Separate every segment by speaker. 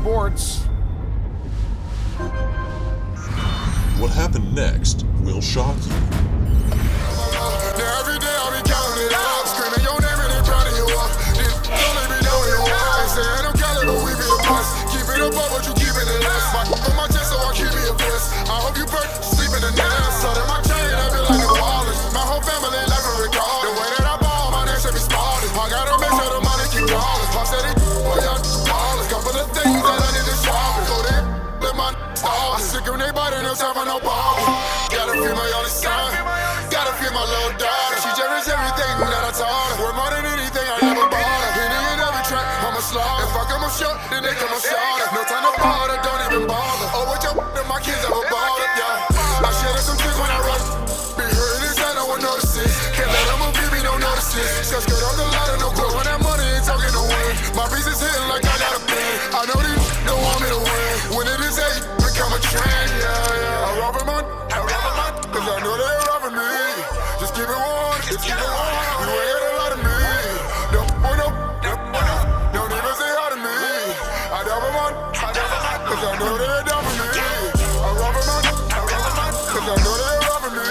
Speaker 1: sports.
Speaker 2: What happened next will shock you.
Speaker 3: Now every day I be counting it up, screaming your name and they drowning you up. Don't let me know you are. They say I don't call it, but we be the best. Keep it above, but you keep it in less. On my chest, so I keep me a bliss. I hope you burn, sleep in the nest. So that my chain, I feel like a ballin'. My whole family life a record. The way that I ball, my name should be spotted. I gotta make sure the money keep calling. Pop said it, boy, y'all ballin'. Couple of things that I need to sharpen. So they let my stall. I sick of nobody, no time for no ball. Gotta feel my only son. Gotta feel my little daughter. She cherish everything that I taught her. Worth more than anything I ever bought her. Hitting in every track, I'm a slaughter. If I come up short, then they come up shorter. No time to bother, don't even bother. Oh, what your that my kids ever bothered, yeah. I share some things when I run. Be hurting inside, no one notices. Can't let them give me no notices. Just skirt on the ladder, no clothes. When that money ain't talking no win. My piece is hitting like I got a pin. I know these don't want me to win. When it is eight, become a trend, yeah. I rob them on, cause I know they're robbing me. Just keep it warm, just keep it warm. You ain't got a lot of me. Don't even say hi to me. I rob them on, cause I know they're down for me. I rob them on, cause I know they're robbing me.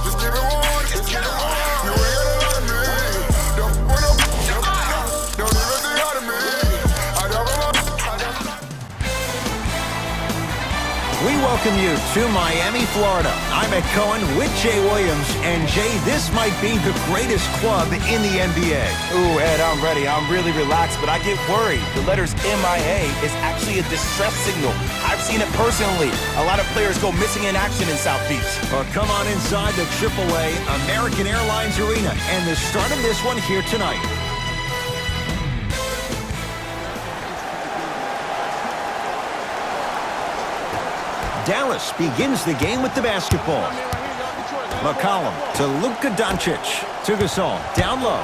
Speaker 3: Just keep it warm, just keep it warm. You ain't got a lot of me. Don't even say hi to me. I rob them on.
Speaker 4: We welcome you to Miami, Florida. I'm Ed Cohen with Jay Williams. And Jay, this might be the greatest club in the NBA.
Speaker 5: Ooh, Ed, I'm ready. I'm really relaxed, but I get worried. The letters MIA is actually a distress signal. I've seen it personally. A lot of players go missing in action in South Beach.
Speaker 4: Well, come on inside the AAA American Airlines Arena. And the start of this one here tonight. Dallas begins the game with the basketball. McCollum to Luka Doncic. To Gasol, down low.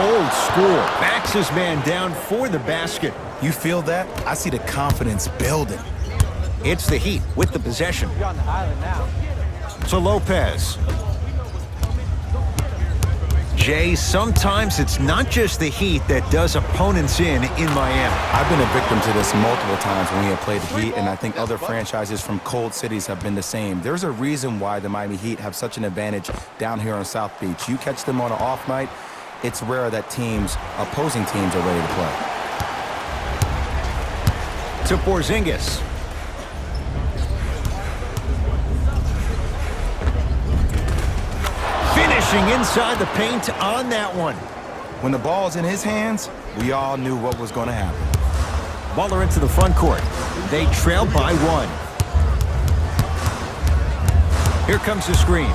Speaker 4: Old school. Backs his man down for the basket.
Speaker 5: You feel that? I see the confidence building.
Speaker 4: It's the Heat with the possession. To Lopez. Jay, sometimes it's not just the Heat that does opponents in Miami.
Speaker 5: I've been a victim to this multiple times when we have played the Heat, and I think other franchises from cold cities have been the same. There's a reason why the Miami Heat have such an advantage down here on South Beach. You catch them on an off night, it's rare that opposing teams are ready to play.
Speaker 4: To Porzingis. Finishing inside the paint on that one.
Speaker 5: When the ball's in his hands, we all knew what was going to happen.
Speaker 4: Butler into the front court. They trail by one. Here comes the screen.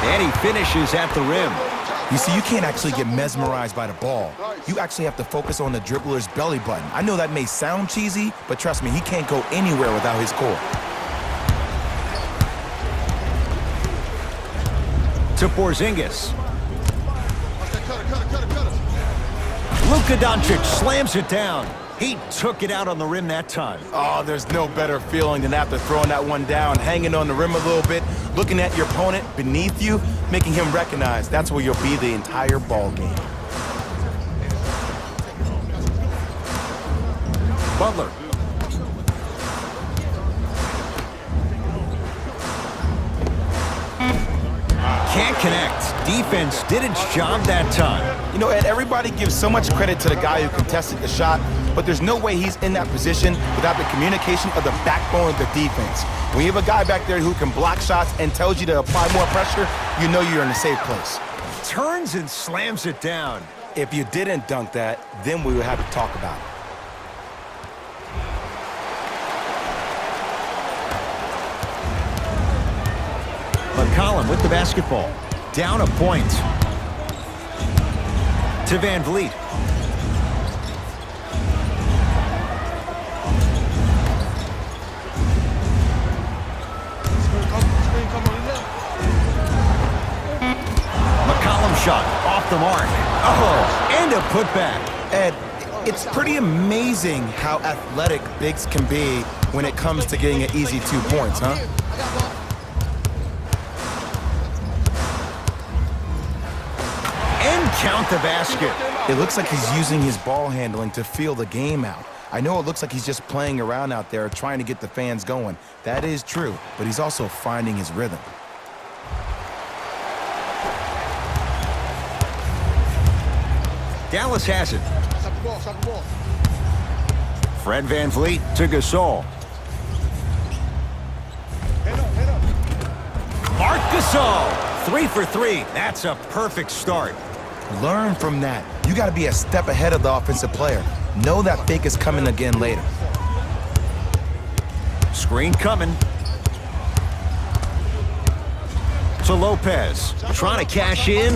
Speaker 4: And he finishes at the rim.
Speaker 5: You see, you can't actually get mesmerized by the ball. You actually have to focus on the dribbler's belly button. I know that may sound cheesy, but trust me, he can't go anywhere without his core.
Speaker 4: To Porzingis. Luka Doncic slams it down. He took it out on the rim that time.
Speaker 5: Oh, there's no better feeling than after throwing that one down, hanging on the rim a little bit, looking at your opponent beneath you, making him recognize that's where you'll be the entire ball game.
Speaker 4: Butler. Can't connect. Defense did its job that time.
Speaker 5: You know, Ed, everybody gives so much credit to the guy who contested the shot, but there's no way he's in that position without the communication of the backbone of the defense. When you have a guy back there who can block shots and tells you to apply more pressure, you know you're in a safe place.
Speaker 4: Turns and slams it down.
Speaker 5: If you didn't dunk that, then we would have to talk about it.
Speaker 4: McCollum with the basketball. Down a point. To Van Vliet. McCollum shot off the mark. Oh, and a putback.
Speaker 5: Ed, it's pretty amazing how athletic bigs can be when it comes to getting an easy 2 points, huh?
Speaker 4: count the basket.
Speaker 5: It looks like he's using his ball handling to feel the game out. I know it looks like he's just playing around out there trying to get the fans going. That is true, but he's also finding his rhythm.
Speaker 4: Dallas has it. Fred VanVleet to Gasol. Marc Gasol, 3 for 3. That's a perfect start.
Speaker 5: Learn from that. You got to be a step ahead of the offensive player. Know that fake is coming again later.
Speaker 4: Screen coming. To Lopez. Trying to cash in.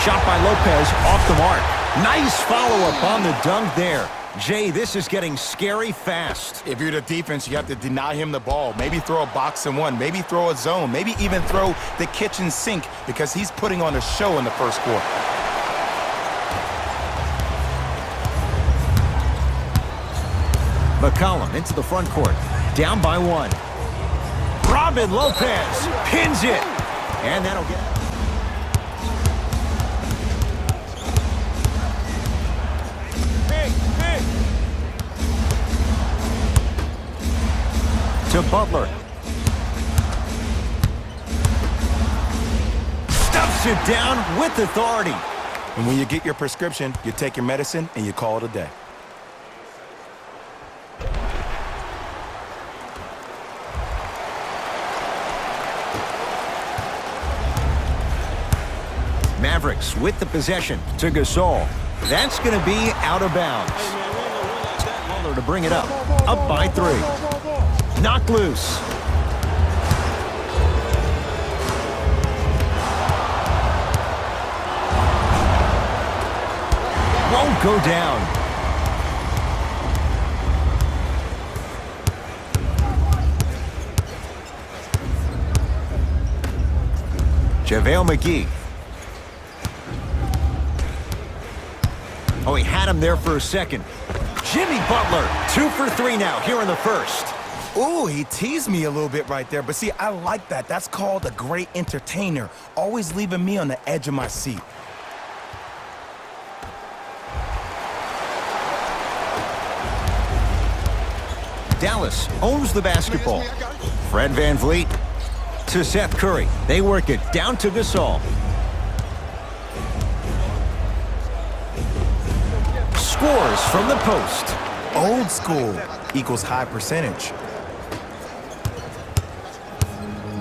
Speaker 4: Shot by Lopez off the mark. Nice follow-up on the dunk there. Jay, this is getting scary fast.
Speaker 5: If you're the defense, you have to deny him the ball. Maybe throw a box and one. Maybe throw a zone. Maybe even throw the kitchen sink because he's putting on a show in the first quarter.
Speaker 4: McCollum into the front court. Down by 1. Robin Lopez pins it. And that'll get it. To Butler. Stuffs it down with authority.
Speaker 5: And when you get your prescription, you take your medicine and you call it a day.
Speaker 4: Mavericks with the possession to Gasol. That's going to be out of bounds. Butler to bring it up. Up by 3. Knocked loose. Won't go down. JaVale McGee. Oh, he had him there for a second. Jimmy Butler, 2 for 3 now here in the first.
Speaker 5: Ooh, he teased me a little bit right there. But see, I like that. That's called a great entertainer. Always leaving me on the edge of my seat.
Speaker 4: Dallas owns the basketball. Fred VanVleet to Seth Curry. They work it down to Gasol. Scores from the post.
Speaker 5: Old school equals high percentage.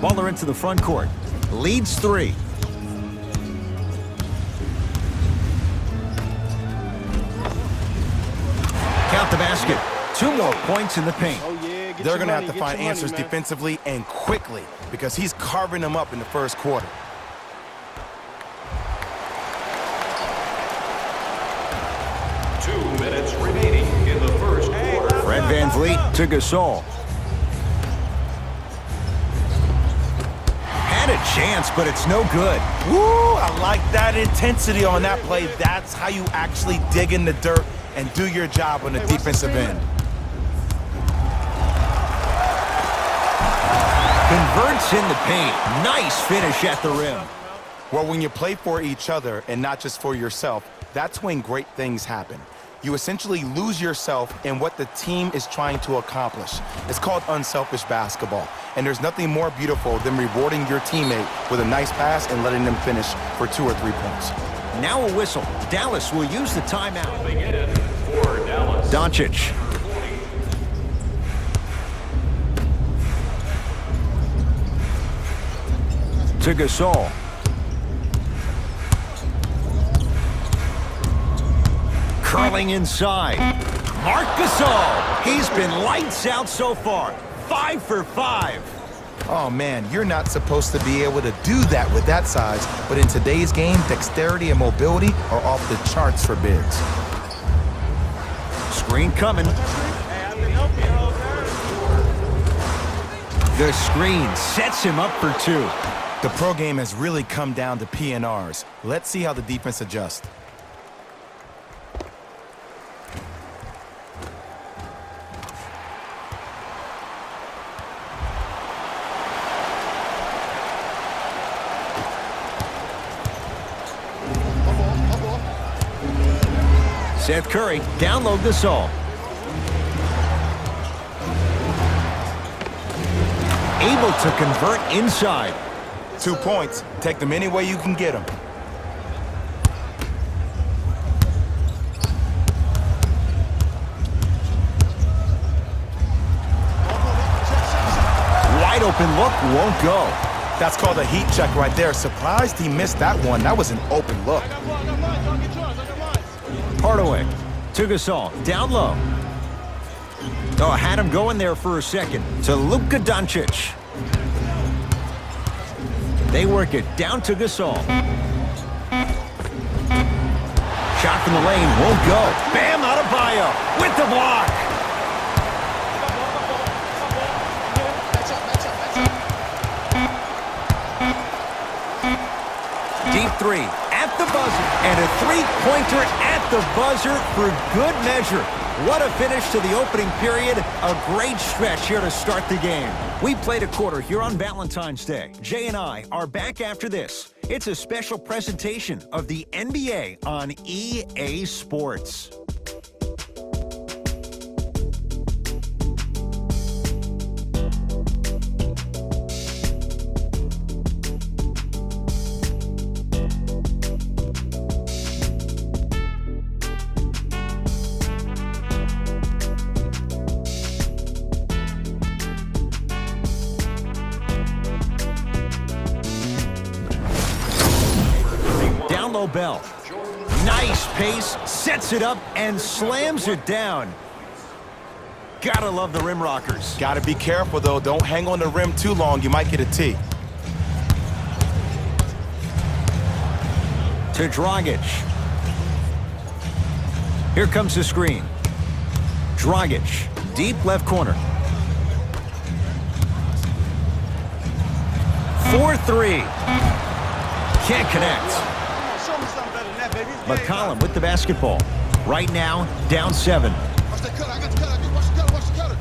Speaker 4: Butler into the front court. Leads 3. Count the basket. 2 more points in the paint.
Speaker 5: They're going to have to find answers defensively and quickly because he's carving them up in the first quarter.
Speaker 1: Minutes remaining in the first quarter.
Speaker 4: Fred VanVleet to Gasol. Had a chance, but it's no good.
Speaker 5: Woo, I like that intensity on that play. That's how you actually dig in the dirt and do your job on the defensive end.
Speaker 4: Converts in the paint. Nice finish at the rim.
Speaker 5: Well, when you play for each other and not just for yourself, that's when great things happen. You essentially lose yourself in what the team is trying to accomplish. It's called unselfish basketball. And there's nothing more beautiful than rewarding your teammate with a nice pass and letting them finish for 2 or 3 points.
Speaker 4: Now a whistle. Dallas will use the timeout.
Speaker 1: For Dallas.
Speaker 4: Doncic. To Gasol. Curling inside. Marc Gasol. He's been lights out so far. 5 for 5.
Speaker 5: Oh, man, you're not supposed to be able to do that with that size, but in today's game, dexterity and mobility are off the charts for bigs.
Speaker 4: Screen coming. The screen sets him up for 2.
Speaker 5: The pro game has really come down to PNRs. Let's see how the defense adjusts.
Speaker 4: Seth Curry, down low Gasol. Able to convert inside.
Speaker 5: 2 points. Take them any way you can get them.
Speaker 4: Wide open look, won't go.
Speaker 5: That's called a heat check right there. Surprised he missed that one. That was an open look.
Speaker 4: Hardaway to Gasol, down low. Oh, had him going there for a second. To Luka Doncic. They work it down to Gasol. Shot from the lane, won't go. Bam Adebayo with the block. Deep three at the buzzer. And a three-pointer at the buzzer for good measure. What a finish to the opening period. A great stretch here to start the game. We played a quarter here on Valentine's Day. Jay and I are back after this. It's a special presentation of the NBA on EA Sports. Bell. Nice pace, sets it up, and slams it down. Gotta love the rim rockers.
Speaker 5: Gotta be careful, though. Don't hang on the rim too long. You might get a T.
Speaker 4: To Dragic. Here comes the screen. Dragic, deep left corner. 4-3. Can't connect. McCollum with the basketball. Right now, down 7.
Speaker 3: Watch the cut. I got the cut. Watch the cut. Watch the cutter.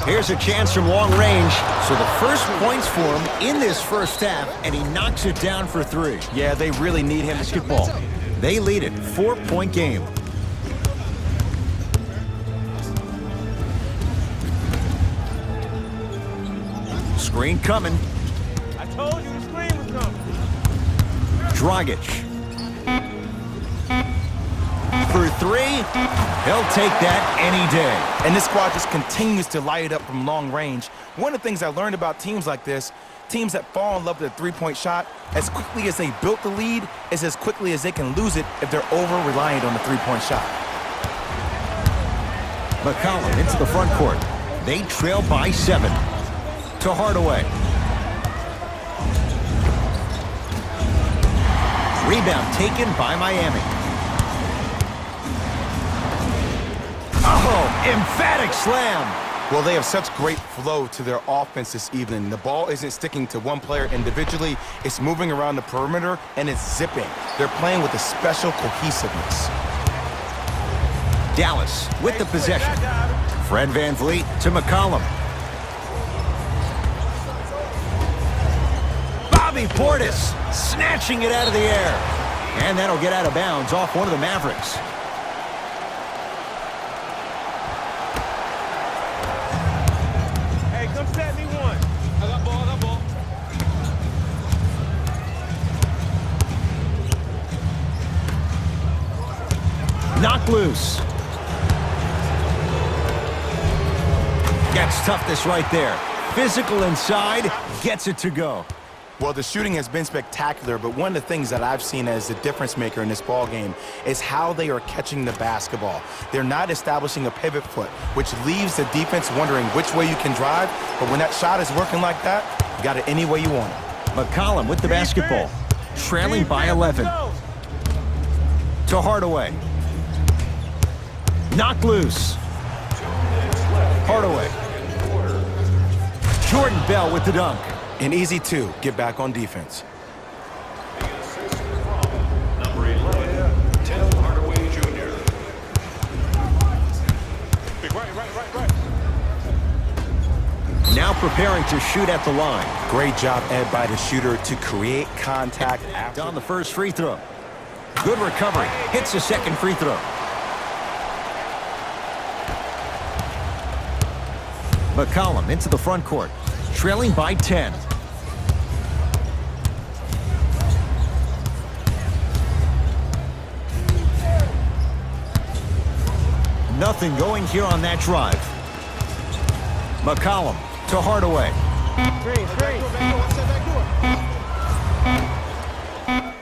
Speaker 4: Here's a chance from long range. So the first points for him in this first half, and he knocks it down for 3.
Speaker 5: Yeah, they really need him to shoot ball.
Speaker 4: They lead it, 4-point game. Screen coming.
Speaker 6: Told you the screen was coming.
Speaker 4: Dragic. For 3. He'll take that any day.
Speaker 5: And this squad just continues to light it up from long range. One of the things I learned about teams like this, teams that fall in love with a three-point shot, as quickly as they built the lead, is as quickly as they can lose it if they're over-reliant on the three-point shot.
Speaker 4: McCollum into the front court. They trail by 7. To Hardaway. Rebound taken by Miami. Oh, emphatic slam.
Speaker 5: Well, they have such great flow to their offense this evening. The ball isn't sticking to one player individually. It's moving around the perimeter, and it's zipping. They're playing with a special cohesiveness.
Speaker 4: Dallas with the possession. Fred VanVleet to McCollum. Bobby Portis snatching it out of the air. And that'll get out of bounds off one of the Mavericks.
Speaker 6: Hey, come set me one. I got ball,
Speaker 4: Knock loose. Gets toughness right there. Physical inside, gets it to go.
Speaker 5: Well, the shooting has been spectacular, but one of the things that I've seen as the difference maker in this ball game is how they are catching the basketball. They're not establishing a pivot foot, which leaves the defense wondering which way you can drive, but when that shot is working like that, you got it any way you want it.
Speaker 4: McCollum with the basketball, trailing by 11. To Hardaway. Knock loose. Hardaway. Jordan Bell with the dunk.
Speaker 5: An easy 2, get back on defense.
Speaker 1: Number 11, Tim Hardaway Jr.
Speaker 6: Right.
Speaker 4: Now preparing to shoot at the line.
Speaker 5: Great job, Ed, by the shooter to create contact after.
Speaker 4: On the first free throw. Good recovery. Hits the second free throw. McCollum into the front court. Trailing by 10. Nothing going here on that drive. McCollum to Hardaway.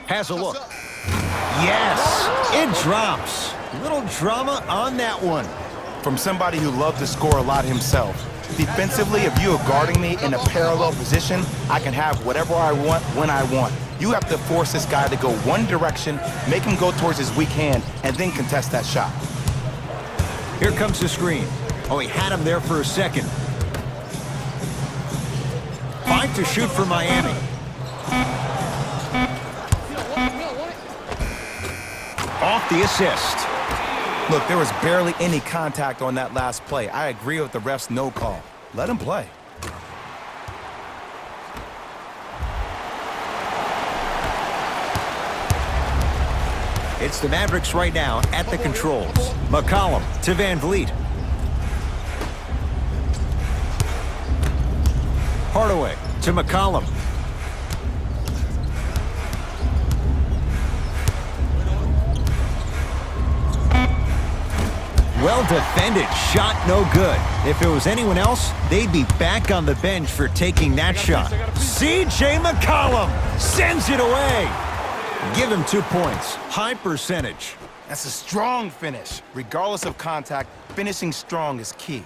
Speaker 4: Has a look. Yes, it drops. Little drama on that one.
Speaker 5: From somebody who loved to score a lot himself. Defensively, if you are guarding me in a parallel position, I can have whatever I want when I want. You have to force this guy to go one direction, make him go towards his weak hand, and then contest that shot.
Speaker 4: Here comes the screen. Oh, he had him there for a second. 5 to shoot for Miami. Off the assist.
Speaker 5: Look, there was barely any contact on that last play. I agree with the ref's no call. Let him play.
Speaker 4: It's the Mavericks right now at the controls. McCollum to Van Vliet. Hardaway to McCollum. Well defended, shot no good. If it was anyone else, they'd be back on the bench for taking that shot. C.J. McCollum sends it away. Give him 2 points. High percentage.
Speaker 5: That's a strong finish. Regardless of contact, finishing strong is key.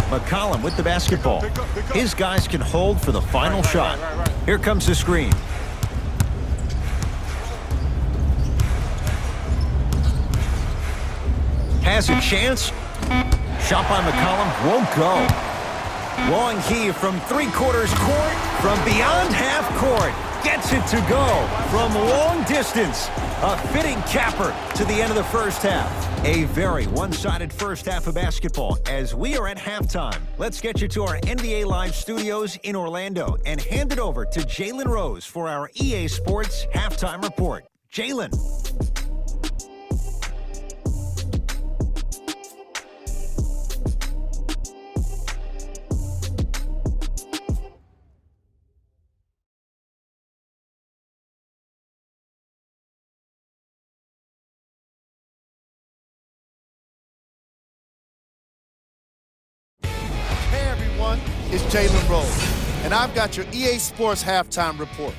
Speaker 4: McCollum with the basketball. His guys can hold for the final shot. Here comes the screen. Has a chance. Shot by McCollum won't go. Long heave from three-quarters court, from beyond half court. Gets it to go from long distance. A fitting capper to the end of the first half. A very one-sided first half of basketball as we are at halftime. Let's get you to our NBA Live studios in Orlando and hand it over to Jalen Rose for our EA Sports Halftime Report. Jalen.
Speaker 7: It's Jalen Rose, and I've got your EA Sports Halftime Report.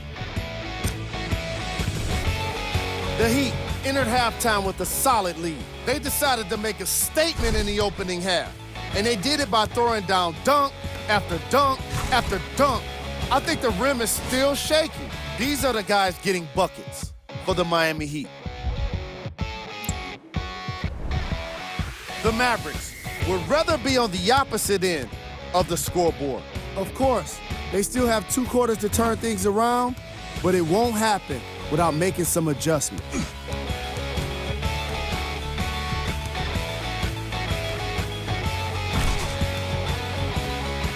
Speaker 7: The Heat entered halftime with a solid lead. They decided to make a statement in the opening half, and they did it by throwing down dunk after dunk after dunk. I think the rim is still shaking. These are the guys getting buckets for the Miami Heat. The Mavericks would rather be on the opposite end of the scoreboard. Of course, they still have 2 quarters to turn things around, but it won't happen without making some adjustments.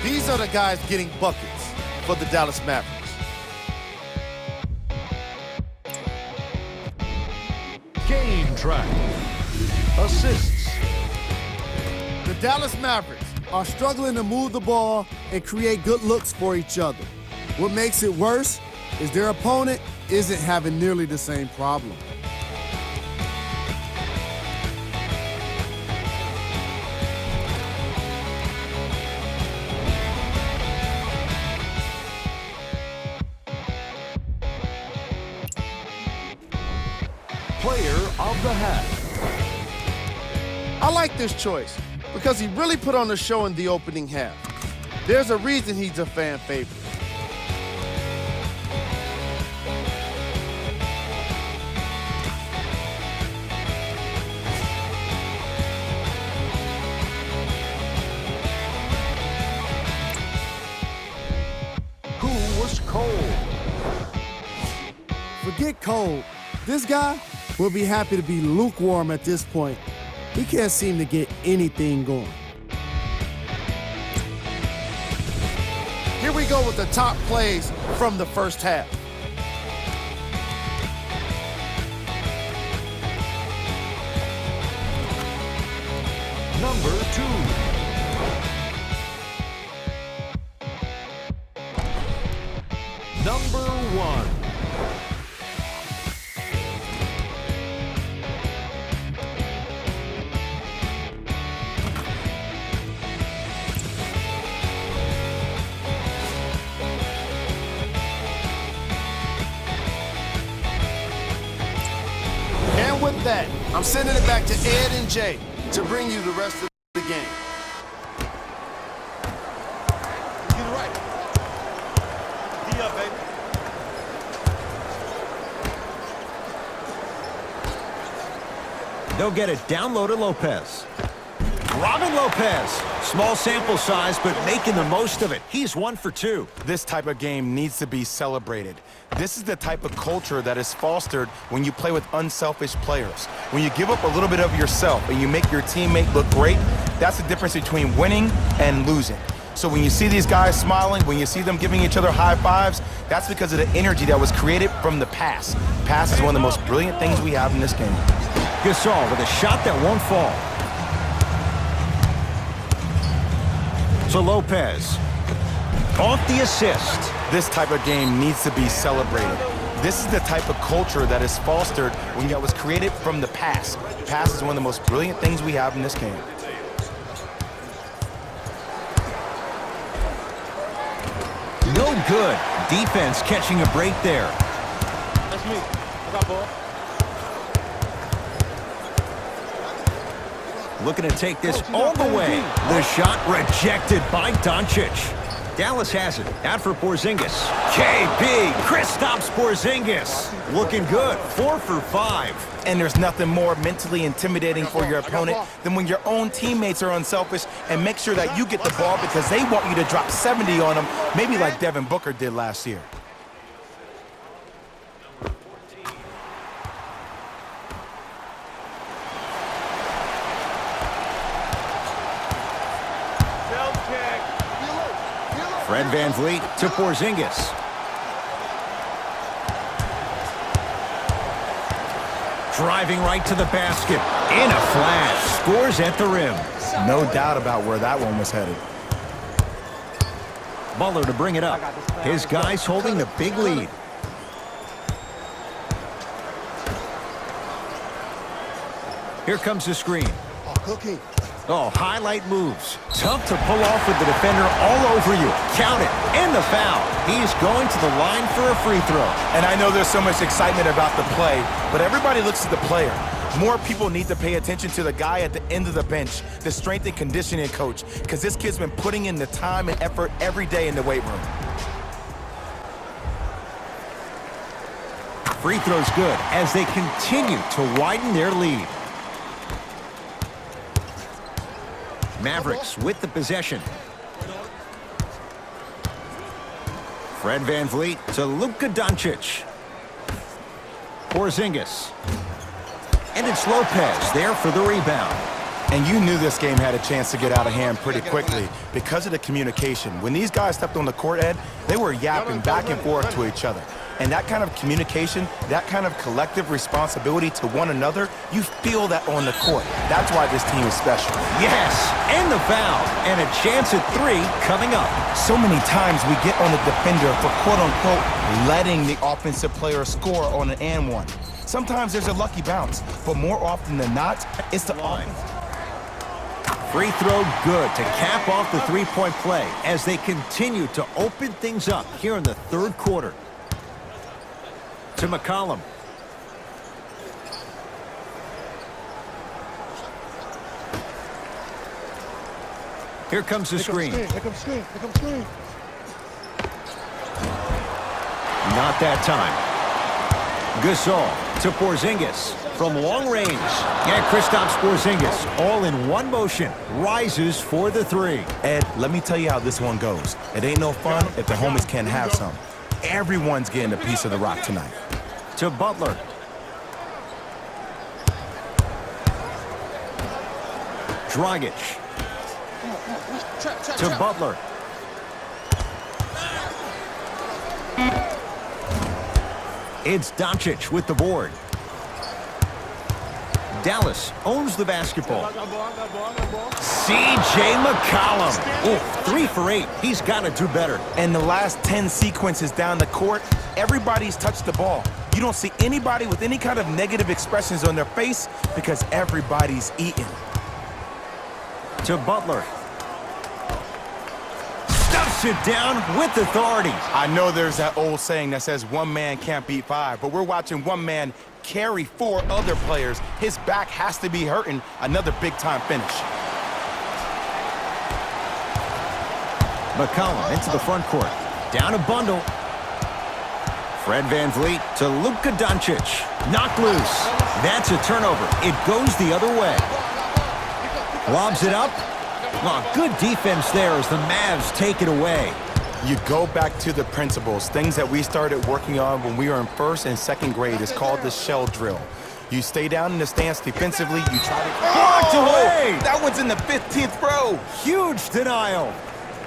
Speaker 7: These are the guys getting buckets for the Dallas Mavericks.
Speaker 1: Game track. Assists.
Speaker 7: The Dallas Mavericks are struggling to move the ball and create good looks for each other. What makes it worse is their opponent isn't having nearly the same problem.
Speaker 1: Player of the half.
Speaker 7: I like this choice because he really put on a show in the opening half. There's a reason he's a fan favorite.
Speaker 1: Who was cold?
Speaker 7: Forget cold. This guy will be happy to be lukewarm at this point. He can't seem to get anything going. Here we go with the top plays from the first half.
Speaker 1: Number 2. Number 1.
Speaker 7: And with that, I'm sending it back to Ed and Jay to bring you the rest of the game.
Speaker 6: To the right. D up, baby.
Speaker 4: They'll get it down low to Lopez. Robin Lopez. Small sample size, but making the most of it. He's 1 for 2.
Speaker 5: This type of game needs to be celebrated. This is the type of culture that is fostered when you play with unselfish players. When you give up a little bit of yourself and you make your teammate look great, that's the difference between winning and losing. So when you see these guys smiling, when you see them giving each other high fives, that's because of the energy that was created from the pass. Pass is one of the most brilliant things we have in this game.
Speaker 4: Gasol with a shot that won't fall. To Lopez. Off the assist.
Speaker 5: This type of game needs to be celebrated. This is the type of culture that is fostered when that was created from the pass. Pass is one of the most brilliant things we have in this game.
Speaker 4: No good. Defense catching a break there.
Speaker 6: That's me. I got ball.
Speaker 4: Looking to take this all the way. The shot rejected by Doncic. Dallas has it. Out for Porzingis. KB. Kristaps Porzingis. Looking good. 4 for 5.
Speaker 5: And there's nothing more mentally intimidating for your opponent than when your own teammates are unselfish and make sure that you get the ball because they want you to drop 70 on them, maybe like Devin Booker did last year.
Speaker 4: Fred VanVleet to Porzingis. Driving right to the basket. In a flash. Scores at the rim.
Speaker 5: No doubt about where that one was headed.
Speaker 4: Butler to bring it up. His guys holding the big lead. Here comes the screen. Oh, highlight moves. Tough to pull off with the defender all over you. Count it. And the foul. He's going to the line for a free throw.
Speaker 5: And I know there's so much excitement about the play, but everybody looks at the player. More people need to pay attention to the guy at the end of the bench, the strength and conditioning coach, because this kid's been putting in the time and effort every day in the weight room.
Speaker 4: Free throw's good as they continue to widen their lead. Mavericks with the possession. Fred VanVleet to Luka Doncic. Porzingis. And it's Lopez there for the rebound.
Speaker 5: And you knew this game had a chance to get out of hand pretty quickly because of the communication. When these guys stepped on the court, Ed, they were yapping back and forth to each other. And that kind of communication, that kind of collective responsibility to one another, you feel that on the court. That's why this team is special.
Speaker 4: Yes, and the foul. And a chance at 3 coming up.
Speaker 5: So many times we get on the defender for quote-unquote letting the offensive player score on an and one. Sometimes there's a lucky bounce, but more often than not, it's the line.
Speaker 4: Free throw good to cap off the three-point play as they continue to open things up here in the third quarter. To McCollum. Here comes the screen.
Speaker 7: Here comes screen. Here comes screen.
Speaker 4: Not that time. Gasol to Porzingis from long range. Yeah, Kristaps Porzingis all in one motion. Rises for the 3.
Speaker 5: Ed, let me tell you how this one goes. It ain't no fun if the homies can't have some. Everyone's getting a piece of the rock tonight.
Speaker 4: To Butler. Dragic. To Butler. It's Doncic with the board. Dallas owns the basketball. C.J. McCollum. Oh, 3 for 8. He's got to do better.
Speaker 5: And the last 10 sequences down the court, everybody's touched the ball. You don't see anybody with any kind of negative expressions on their face because everybody's eating.
Speaker 4: To Butler. Stuffs it down with authority.
Speaker 5: I know there's that old saying that says one man can't beat 5, but we're watching one man carry 4 other players. His back has to be hurting. Another big-time finish.
Speaker 4: McCollum into the front court. Down a bundle. Fred VanVleet to Luka Doncic. Knocked loose. That's a turnover. It goes the other way. Lobs it up. Oh, good defense there as the Mavs take it away.
Speaker 5: You go back to the principles, things that we started working on when we were in 1st and 2nd grade. It's called the shell drill. You stay down in the stance defensively. You try to...
Speaker 4: Blocked away!
Speaker 5: That one's in the 15th row.
Speaker 4: Huge denial.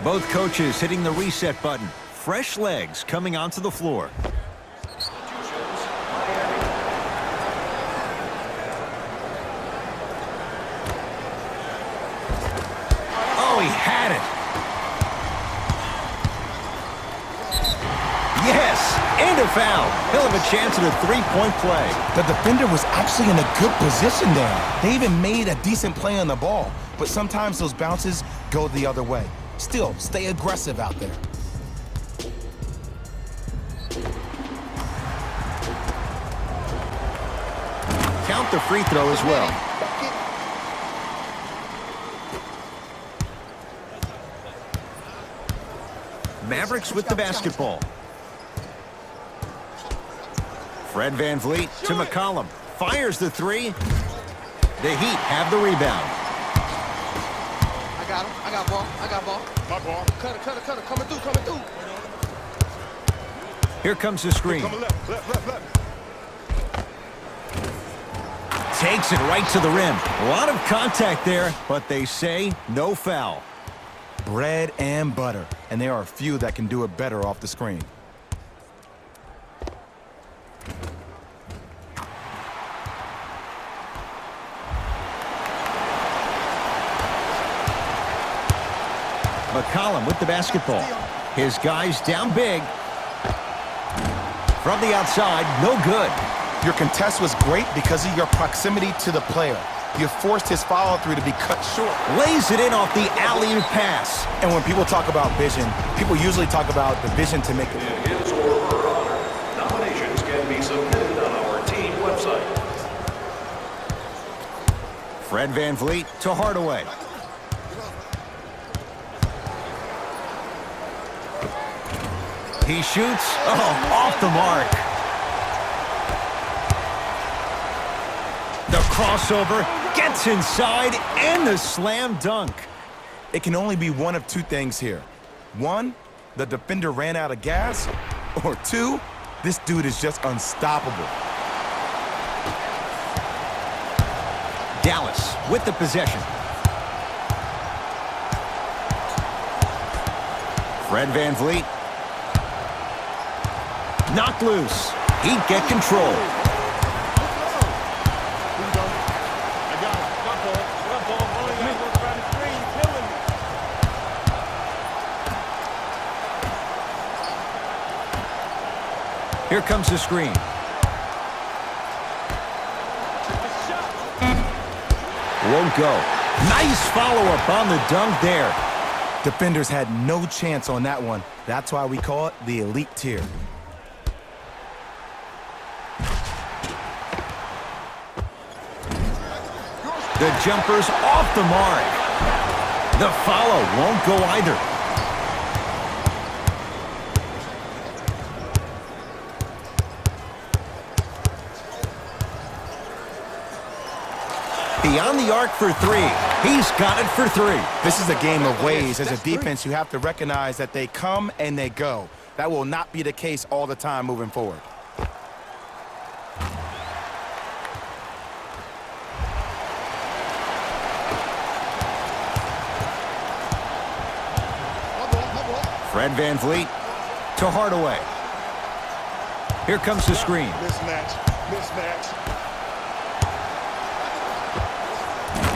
Speaker 4: Both coaches hitting the reset button. Fresh legs coming onto the floor. Oh, he had it. Yes, and a foul. He'll have a chance at a 3-point play.
Speaker 5: The defender was actually in a good position there. They even made a decent play on the ball, but sometimes those bounces go the other way. Still, stay aggressive out there.
Speaker 4: Count the free throw as well. Mavericks with the basketball. Fred VanVleet to McCollum. Fires the 3. The Heat have the rebound.
Speaker 6: I got him. I got ball. I got ball.
Speaker 1: My ball.
Speaker 6: Cutter. Coming through.
Speaker 4: Here comes the screen.
Speaker 1: Coming left.
Speaker 4: Takes it right to the rim. A lot of contact there, but they say no foul.
Speaker 5: Bread and butter, and there are a few that can do it better off the screen.
Speaker 4: McCollum with the basketball. His guys down big. From the outside, no good.
Speaker 5: Your contest was great because of your proximity to the player. You forced his follow-through to be cut short.
Speaker 4: Lays it in off the alley-oop pass.
Speaker 5: And when people talk about vision, people usually talk about the vision to make it.
Speaker 1: In his or her honor, nominations can be submitted on our team website.
Speaker 4: Fred VanVleet to Hardaway. He shoots. Oh, off the mark. The crossover gets inside and the slam dunk.
Speaker 5: It can only be one of 2 things here. 1, the defender ran out of gas, or 2, this dude is just unstoppable.
Speaker 4: Dallas with the possession. Fred VanVleet. Knocked loose. He'd get control. Here comes the screen. Won't go. Nice follow-up on the dunk there.
Speaker 5: Defenders had no chance on that one. That's why we call it the elite tier.
Speaker 4: The jumper's off the mark. The follow won't go either. Beyond the arc for 3. He's got it for 3.
Speaker 5: This is a game of ways. As a defense, you have to recognize that they come and they go. That will not be the case all the time moving forward.
Speaker 4: Fred VanVleet to Hardaway. Here comes the screen.
Speaker 6: Mismatch.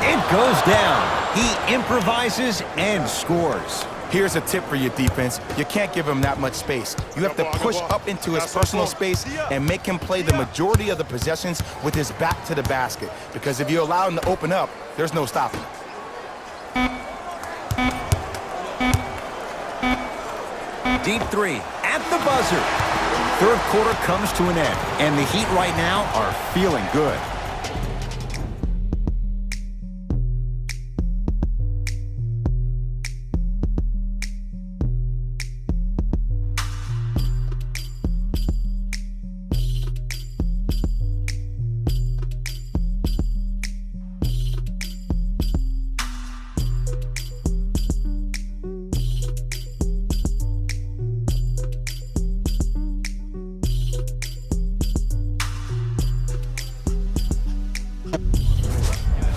Speaker 4: It goes down. He improvises and scores.
Speaker 5: Here's a tip for your defense. You can't give him that much space. You have to push up into his personal space and make him play the majority of the possessions with his back to the basket. Because if you allow him to open up, there's no stopping him.
Speaker 4: Deep three at the buzzer. Third quarter comes to an end, and the Heat right now are feeling good.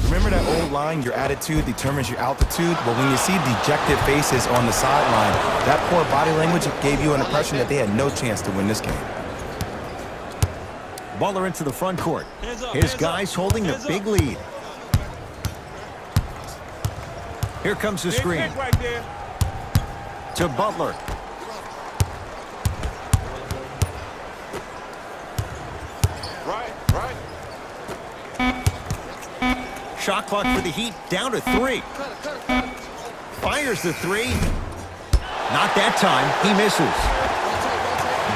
Speaker 5: Remember that old line, your attitude determines your altitude? Well, when you see dejected faces on the sideline, that poor body language gave you an impression that they had no chance to win this game.
Speaker 4: Butler into the front court. His guys holding the big lead. Here comes the screen. To Butler.
Speaker 6: Right.
Speaker 4: Shot clock for the Heat down to 3. Fires the 3. Not that time. He misses.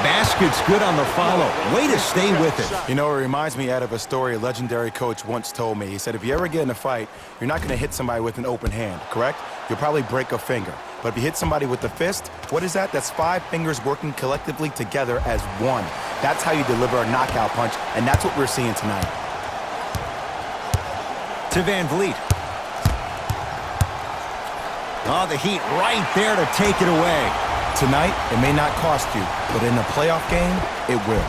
Speaker 4: Basket's good on the follow. Way to stay with it.
Speaker 5: You know, it reminds me, Ed, of a story a legendary coach once told me. He said, if you ever get in a fight, you're not going to hit somebody with an open hand, correct? You'll probably break a finger. But if you hit somebody with the fist, what is that? That's 5 fingers working collectively together as one. That's how you deliver a knockout punch, and that's what we're seeing tonight.
Speaker 4: To VanVleet. Oh, the Heat right there to take it away.
Speaker 5: Tonight, it may not cost you, but in a playoff game, it will.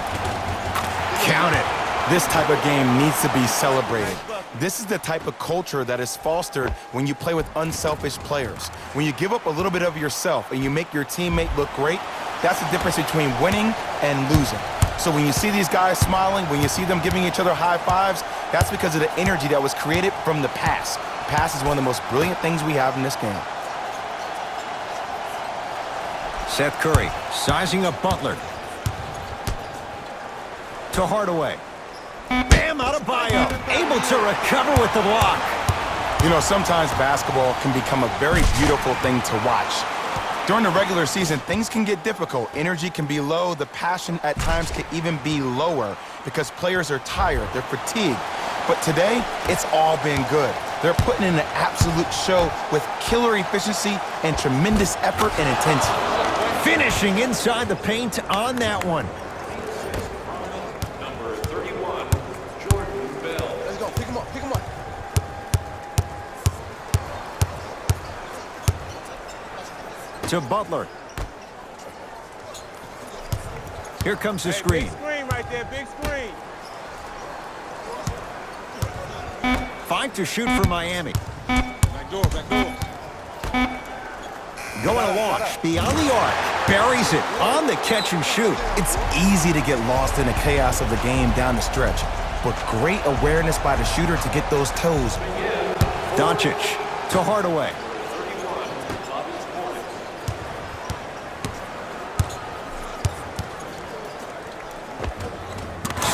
Speaker 4: Count it.
Speaker 5: This type of game needs to be celebrated. This is the type of culture that is fostered when you play with unselfish players. When you give up a little bit of yourself and you make your teammate look great, that's the difference between winning and losing. So when you see these guys smiling, when you see them giving each other high fives, that's because of the energy that was created from the pass. The pass is one of the most brilliant things we have in this game.
Speaker 4: Seth Curry sizing up Butler. To Hardaway. Bam Adebayo able to recover with the block.
Speaker 5: You know, sometimes basketball can become a very beautiful thing to watch. During the regular season, things can get difficult. Energy can be low. The passion at times can even be lower because players are tired. They're fatigued. But today, it's all been good. They're putting in an absolute show with killer efficiency and tremendous effort and intensity.
Speaker 4: Finishing inside the paint on that one.
Speaker 1: Number 31, Jordan Bell.
Speaker 6: Let's go. Pick him up.
Speaker 4: To Butler. Here comes the screen.
Speaker 8: Big screen right there, big screen.
Speaker 4: 5 to shoot for Miami.
Speaker 6: Back door.
Speaker 4: Going to launch beyond the arc. Buries it on the catch and shoot.
Speaker 5: It's easy to get lost in the chaos of the game down the stretch, but great awareness by the shooter to get those toes.
Speaker 4: Doncic to Hardaway.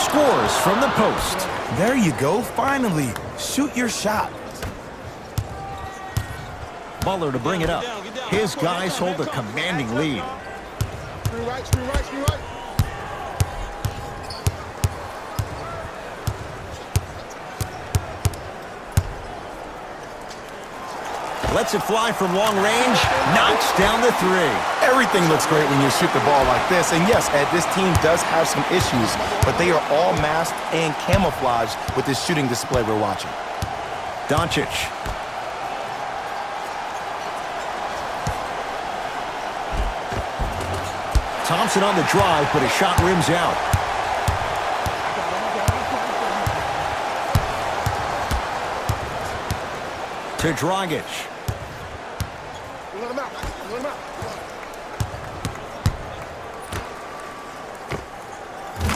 Speaker 4: Scores from the post.
Speaker 5: There you go, finally. Shoot your shot.
Speaker 4: Butler to bring it up. His guys hold a commanding lead.
Speaker 6: Screen right.
Speaker 4: Lets it fly from long range. Knocks down the 3.
Speaker 5: Everything looks great when you shoot the ball like this. And yes, Ed, this team does have some issues, but they are all masked and camouflaged with this shooting display we're watching.
Speaker 4: Doncic. Thompson on the drive, but his shot rims out. To Dragic.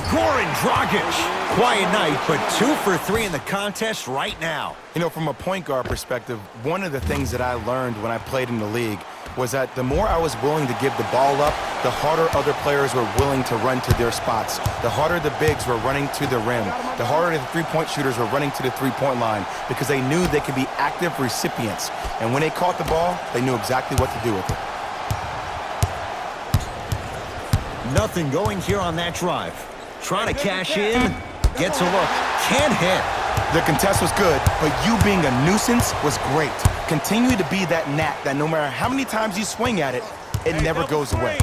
Speaker 4: Goran Dragic. Quiet night, but 2 for 3 in the contest right now.
Speaker 5: You know, from a point guard perspective, one of the things that I learned when I played in the league was that the more I was willing to give the ball up, the harder other players were willing to run to their spots. The harder the bigs were running to the rim. The harder the three-point shooters were running to the three-point line because they knew they could be active recipients. And when they caught the ball, they knew exactly what to do with it.
Speaker 4: Nothing going here on that drive. Trying to cash in. Gets a look. Can't hit.
Speaker 5: The contest was good, but you being a nuisance was great. Continue to be that gnat that no matter how many times you swing at it, it never goes away.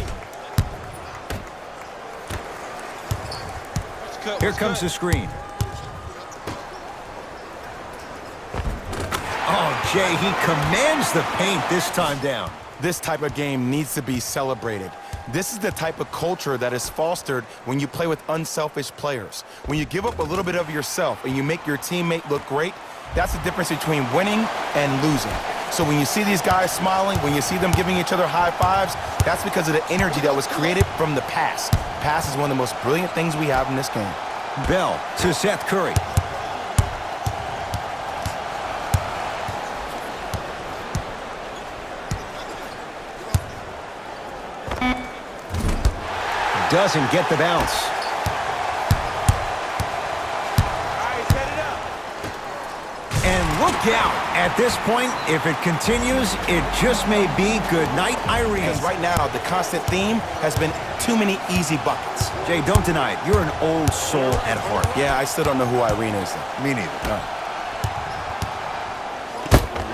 Speaker 4: Here comes the screen. Oh, Jay, he commands the paint this time down.
Speaker 5: This type of game needs to be celebrated. This is the type of culture that is fostered when you play with unselfish players. When you give up a little bit of yourself and you make your teammate look great, that's the difference between winning and losing. So when you see these guys smiling, when you see them giving each other high fives, that's because of the energy that was created from the pass. Pass is one of the most brilliant things we have in this game.
Speaker 4: Bell to Seth Curry. Doesn't get the bounce. And look out. At this point, if it continues, it just may be good night, Irene.
Speaker 5: Because right now, the constant theme has been too many easy buckets.
Speaker 4: Jay, don't deny it. You're an old soul at heart.
Speaker 5: Yeah, I still don't know who Irene is, though.
Speaker 4: Me neither.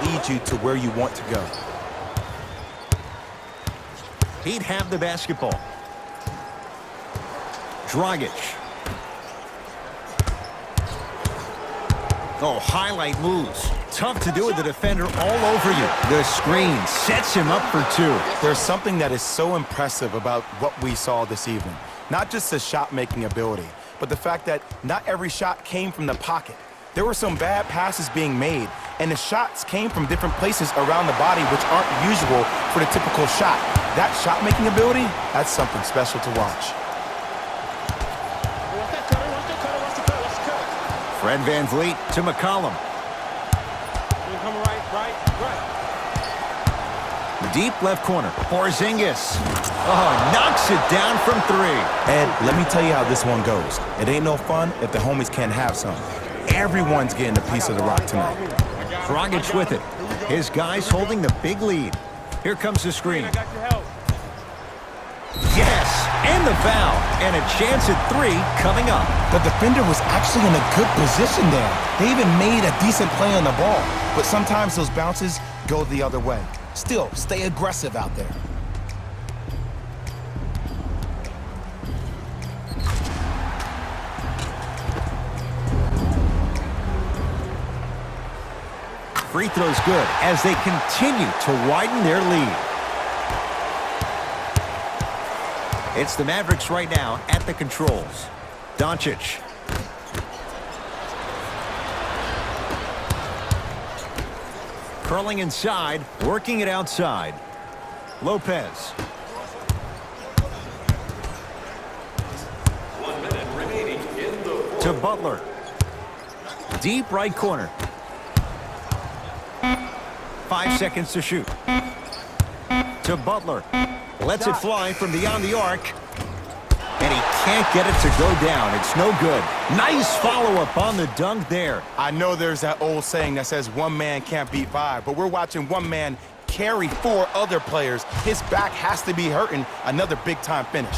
Speaker 5: Lead you to where you want to go.
Speaker 4: He'd have the basketball. Dragic. Oh, highlight moves. Tough to do with the defender all over you. The screen sets him up for 2.
Speaker 5: There's something that is so impressive about what we saw this evening. Not just the shot-making ability, but the fact that not every shot came from the pocket. There were some bad passes being made, and the shots came from different places around the body, which aren't usual for the typical shot. That shot-making ability, that's something special to watch.
Speaker 4: Fred VanVleet to McCollum. Deep left corner. Porzingis. Oh, knocks it down from 3.
Speaker 5: Ed, let me tell you how this one goes. It ain't no fun if the homies can't have some. Everyone's getting a piece of the rock tonight.
Speaker 4: Dragic with it. His guys holding the big lead. Here comes the screen. Yes, and the foul. And a chance at 3 coming up.
Speaker 5: The defender was actually in a good position there. They even made a decent play on the ball. But sometimes those bounces go the other way. Still, stay aggressive out there.
Speaker 4: Free throw's good as they continue to widen their lead. It's the Mavericks right now at the controls. Doncic. Curling inside, working it outside. Lopez.
Speaker 1: 1 minute remaining in the
Speaker 4: To Butler. Deep right corner. 5 seconds to shoot. To Butler. Lets it fly from beyond the arc. And he can't get it to go down. It's no good. Nice follow-up on the dunk there.
Speaker 5: I know there's that old saying that says one man can't beat 5, but we're watching one man carry 4 other players. His back has to be hurting. Another big-time finish.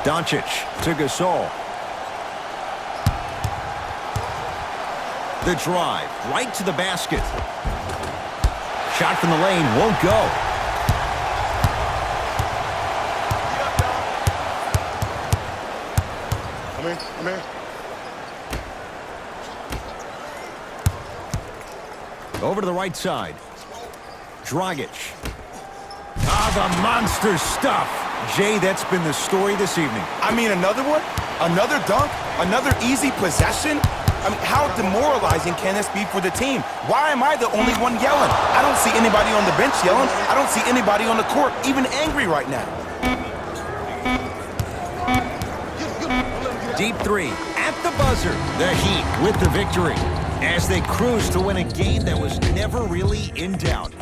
Speaker 4: Doncic to Gasol. The drive, right to the basket. Shot from the lane, won't go.
Speaker 3: I'm here.
Speaker 4: Over to the right side. Dragic. Ah, the monster stuff. Jay, that's been the story this evening.
Speaker 5: I mean, another one? Another dunk? Another easy possession? I mean, how demoralizing can this be for the team? Why am I the only one yelling? I don't see anybody on the bench yelling. I don't see anybody on the court even angry right now.
Speaker 4: Deep three at the buzzer. The Heat with the victory as they cruise to win a game that was never really in doubt.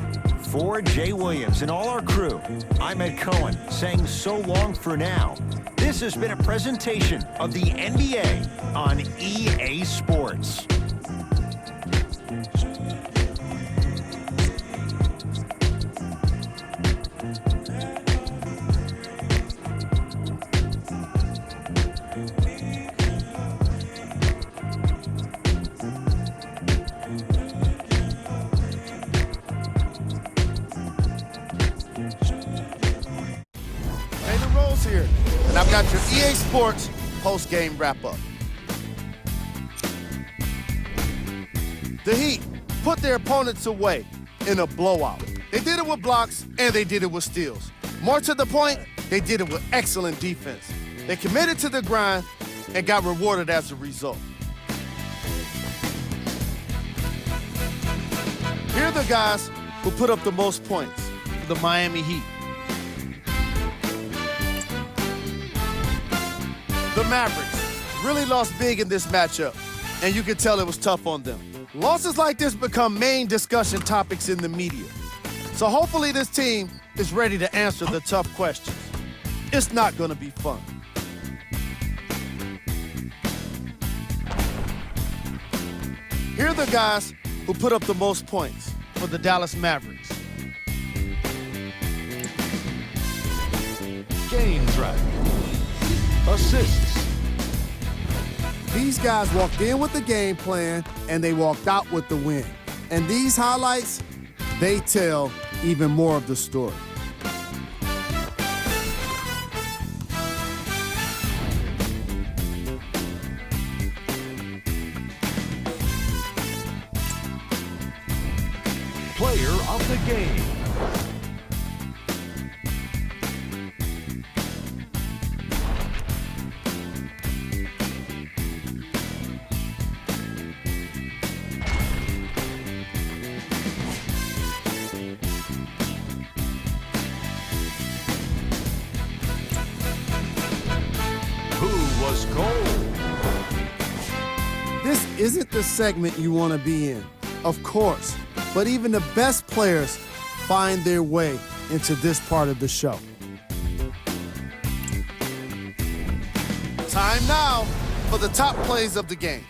Speaker 4: For Jay Williams and all our crew, I'm Ed Cohen saying so long for now. This has been a presentation of the NBA on EA Sports.
Speaker 7: Here, and I've got your EA Sports post-game wrap-up. The Heat put their opponents away in a blowout. They did it with blocks, and they did it with steals. More to the point, they did it with excellent defense. They committed to the grind and got rewarded as a result. Here are the guys who put up the most points for the Miami Heat. The Mavericks really lost big in this matchup, and you could tell it was tough on them. Losses like this become main discussion topics in the media. So hopefully this team is ready to answer the tough questions. It's not going to be fun. Here are the guys who put up the most points for the Dallas Mavericks.
Speaker 1: Game track. Assists.
Speaker 7: These guys walked in with the game plan, and they walked out with the win. And these highlights, they tell even more of the story.
Speaker 1: Player of the game. Was cold.
Speaker 7: This isn't the segment you want to be in, of course, but even the best players find their way into this part of the show. Time now for the top plays of the game.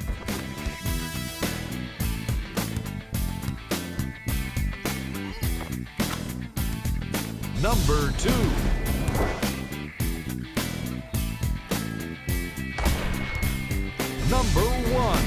Speaker 1: Number 2. Number 1.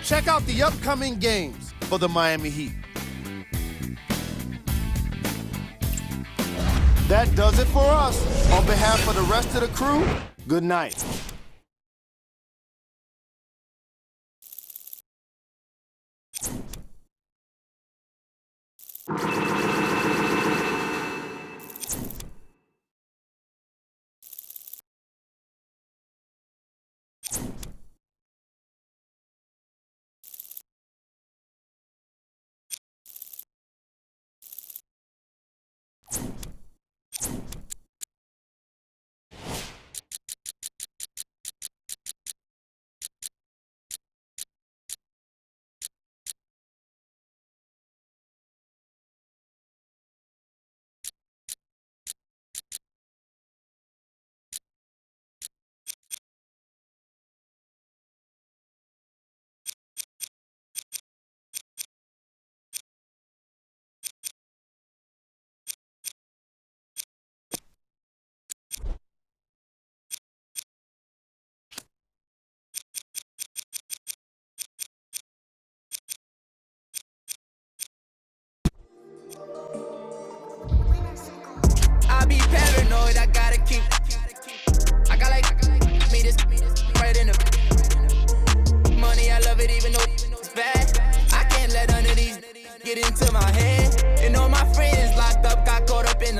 Speaker 7: Check out the upcoming games for the Miami Heat. That does it for us. On behalf of the rest of the crew, good night.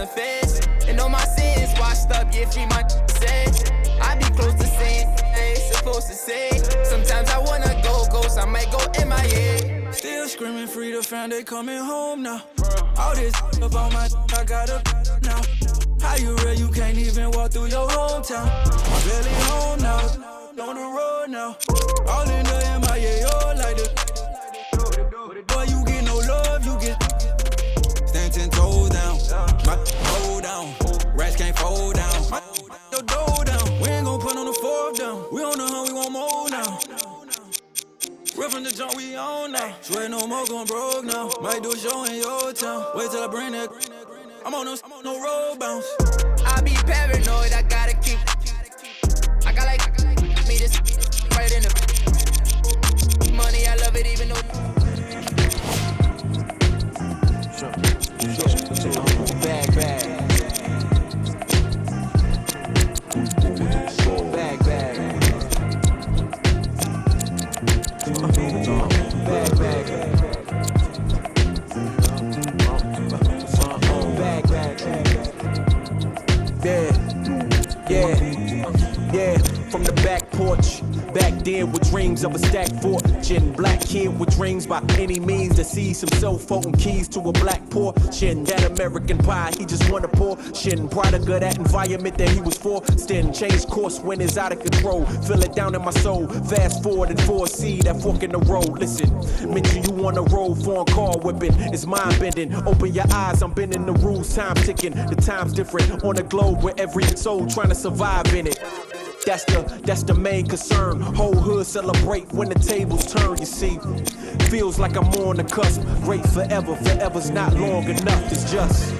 Speaker 9: the feds. And all my sins washed up, yeah, free my said. I be close to sin, I ain't supposed to say. Sometimes I wanna go ghost, I might go MIA.
Speaker 10: Still screaming free the fam, they coming home now. All this up on my, I got up now. How you real, you can't even walk through your hometown. I'm barely home now, on the road now. All in the MIA, all like the. Boy, you get no love, you get. Stand 10 toes down, my hold down. Rats can't fold down, your dough down. We ain't gon' put on the fourth down. We on the hunt, we want more now. Real from the jump, we on now. Swear no more going broke now. Might do a show in your town. Wait till I bring that. I'm on no road bounce.
Speaker 9: I be paranoid, I gotta keep. I got like me this right in the money, I love it even though.
Speaker 10: Bag. Bag. Yeah, from the back porch. Back then with dreams of a stacked fortune. Black kid with dreams by any means to see some cell phone keys to a black portion. That American pie, he just wanna portion. Product of that environment that he was forced in. Change course when it's out of control. Feel it down in my soul. Fast forward and foresee that fork in the road. Listen, mention you on the road, foreign car whipping. It's mind bending. Open your eyes, I'm bending the rules. Time ticking. The time's different on the globe where every soul trying to survive in it. That's the main concern. Whole hood celebrate when the tables turn, you see. Feels like I'm on the cusp. Great forever, forever's not long enough, it's just.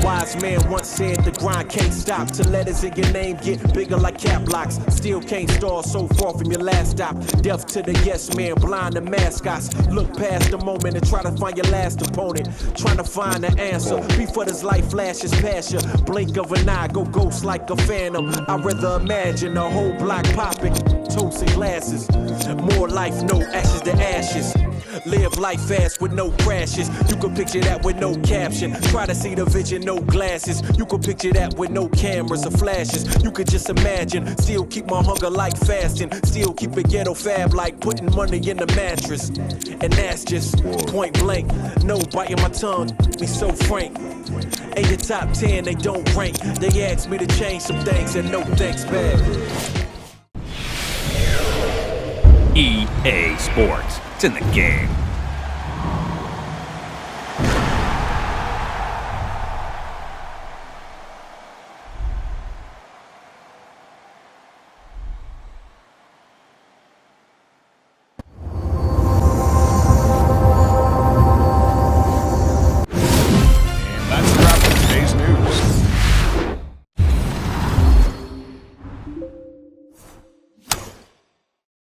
Speaker 10: Wise man once said the grind can't stop till letters in your name get bigger like cap blocks. Still can't stall so far from your last stop. Deaf to the yes man, blind to mascots. Look past the moment and try to find your last opponent. Trying to find the answer before this life flashes past you. Blink of an eye, go ghost like a phantom. I'd rather imagine a whole block popping, toast and glasses. More life, no ashes to ashes. Live life fast with no crashes. You can picture that with no caption. Try to see the vision, no glasses. You can picture that with no cameras or flashes. You could just imagine. Still keep my hunger like fasting. Still keep it ghetto fab like putting money in the mattress. And that's just point blank. No biting my tongue, me so frank. In your top 10, they don't rank. They asked me to change some things and no thanks back.
Speaker 11: EA Sports. It's in the game.